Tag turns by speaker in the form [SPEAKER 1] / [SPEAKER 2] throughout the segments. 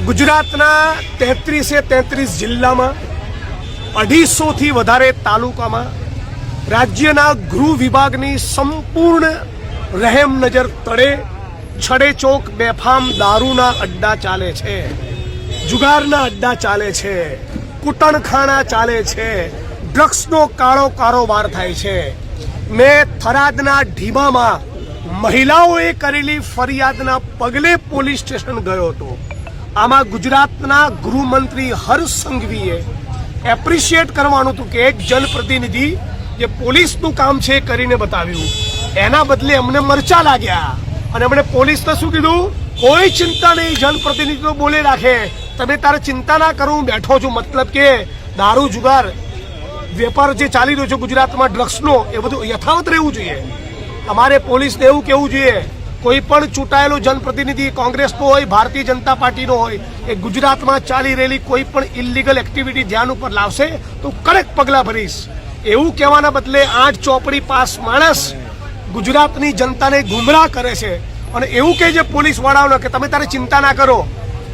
[SPEAKER 1] ગુજરાતના 33 જિલ્લામાં 250 થી વધારે તાલુકામાં રાજ્યના ગૃહ વિભાગની સંપૂર્ણ રહેમ નજર તળે છડેચોક બેફામ દારૂના અડ્ડા ચાલે છે, જુગારના અડ્ડા ચાલે છે, કૂટણખાણા ચાલે છે, ડ્રગ્સનો કાળો કારોબાર થાય છે। મેં થરાદના ઢીમામાં મહિલાઓએ કરેલી ફરિયાદના પગલે પોલીસ સ્ટેશન ગયો હતો। આમાં ગુજરાતના ગૃહમંત્રી હર્ષ સંઘવીએ એપ્રિશિએટ કરવાનું હતું કે એક જનપ્રતિનિધિ જે પોલીસનું કામ છે કરીને બતાવ્યું, એના બદલે અમને મરચા લાગ્યા અને અમને પોલીસને શું કીધું, કોઈ ચિંતા નહીં, જનપ્રતિનિધિ તો બોલે રાખે, તમે તારે ચિંતા ના કરો, હું બેઠો છું। મતલબ કે દારૂ જુગાર વેપાર જે ચાલી રહ્યો છે ગુજરાતમાં ડ્રગ્સનો, એ બધું યથાવત રહેવું જોઈએ। અમારે પોલીસને એવું કહેવું જોઈએ, કોઈ પણ ચૂંટાયેલો જનપ્રતિનિધિ કોંગ્રેસનો હોય, ભારતીય જનતા પાર્ટીનો હોય, એ ગુજરાતમાં ચાલી રહેલી કોઈ પણ ઇલીગલ એક્ટિવિટી ધ્યાન ઉપર લાવશે તો કડક પગલાં ભરીશ। એવું કહેવાના બદલે 8 ચોપડી પાસ માણસ ગુજરાતની જનતાને ગુમરાહ કરે છે અને એવું કહે છે પોલીસ વાળાઓને કે તમે તારે ચિંતા ના કરો।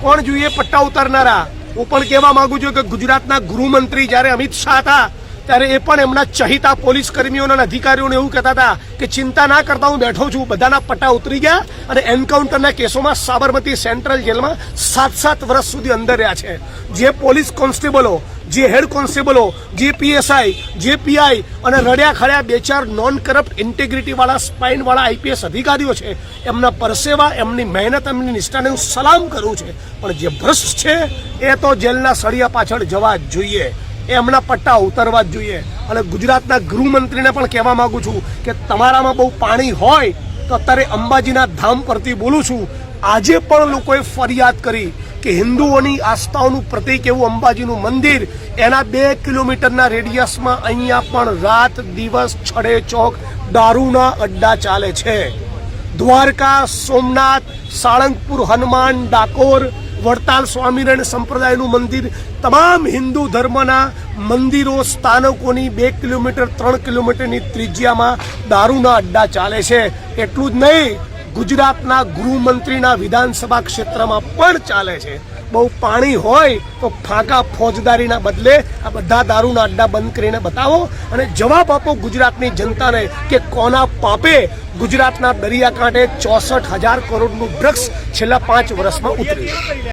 [SPEAKER 1] કોણ જોઈએ પટ્ટા ઉતારનારા? હું પણ કહેવા માંગુ છું કે ગુજરાતના ગૃહમંત્રી જ્યારે અમિત શાહ હતા ત્યારે એ પણ એમના ચહિતા પોલીસ કર્મીઓના અને અધિકારીઓને એવું કહેતા હતા કે ચિંતા ના કરતા, હું બેઠો છું। બધાના પટ્ટા ઉતરી ગયા અને એન્કાઉન્ટરના કેસોમાં સાબરમતી સેન્ટ્રલ જેલમાં 7 વર્ષ સુધી અંદર રહ્યા છે। જે પોલીસ કોન્સ્ટેબલો, જે હેડ કોન્સ્ટેબલો, જે પીએસઆઈ, જે પીઆઈ અને રડ્યા ખડ્યા 2-4 નોન કરપ્ટ ઇન્ટેગ્રિટીવાળા સ્પાઇનવાળા આઈપીએસ અધિકારીઓ છે, એમના પરસેવા, એમની મહેનત, એમની નિષ્ઠાને હું સલામ કરું છું। પણ જે ભ્રષ્ટ છે એ તો જેલના સળિયા પાછળ જવા જ જોઈએ, એમના પટ્ટા ઉતરવા જ જોઈએ। અને ગુજરાતના ગૃહમંત્રીને પણ કહેવા માંગુ છું કે તમારામાં બહુ પાણી હોય તો અત્યારે અંબાજીના ધામ પરથી બોલું છું। આજે પણ લોકોએ ફરિયાદ કરી કે હિન્દુઓની આસ્થાઓનું પ્રતીક એવું અંબાજીનું મંદિર, એના 2 કિલોમીટરના રેડિયસમાં અહીંયા પણ રાત દિવસ છડેચોક દારૂના અડ્ડા ચાલે છે। દ્વારકા, સોમનાથ, સાળંગપુર, હનુમાન, ડાકોર, વડતાલ સ્વામિનારાયણ સંપ્રદાયનું મંદિર, તમામ હિન્દુ ધર્મના મંદિરો, સ્થાનકોની 2 કિલોમીટર 3 કિલોમીટરની ત્રિજ્યામાં દારૂના અડ્ડા ચાલે છે। એટલું જ નહીં, ગુજરાતના ગૃહમંત્રીના વિધાનસભા ક્ષેત્રમાં પણ ચાલે છે। બહુ પાણી હોય તો ફાંકા ફોજદારીના બદલે આ બધા દારૂના અડ્ડા બંધ કરીને બતાવો અને જવાબ આપો ગુજરાતની જનતાને કે કોના પાપે ગુજરાતના દરિયાકાંઠે 64,000 કરોડનું ડ્રગ્સ છેલ્લા 5 વર્ષમાં ઉતર્યું।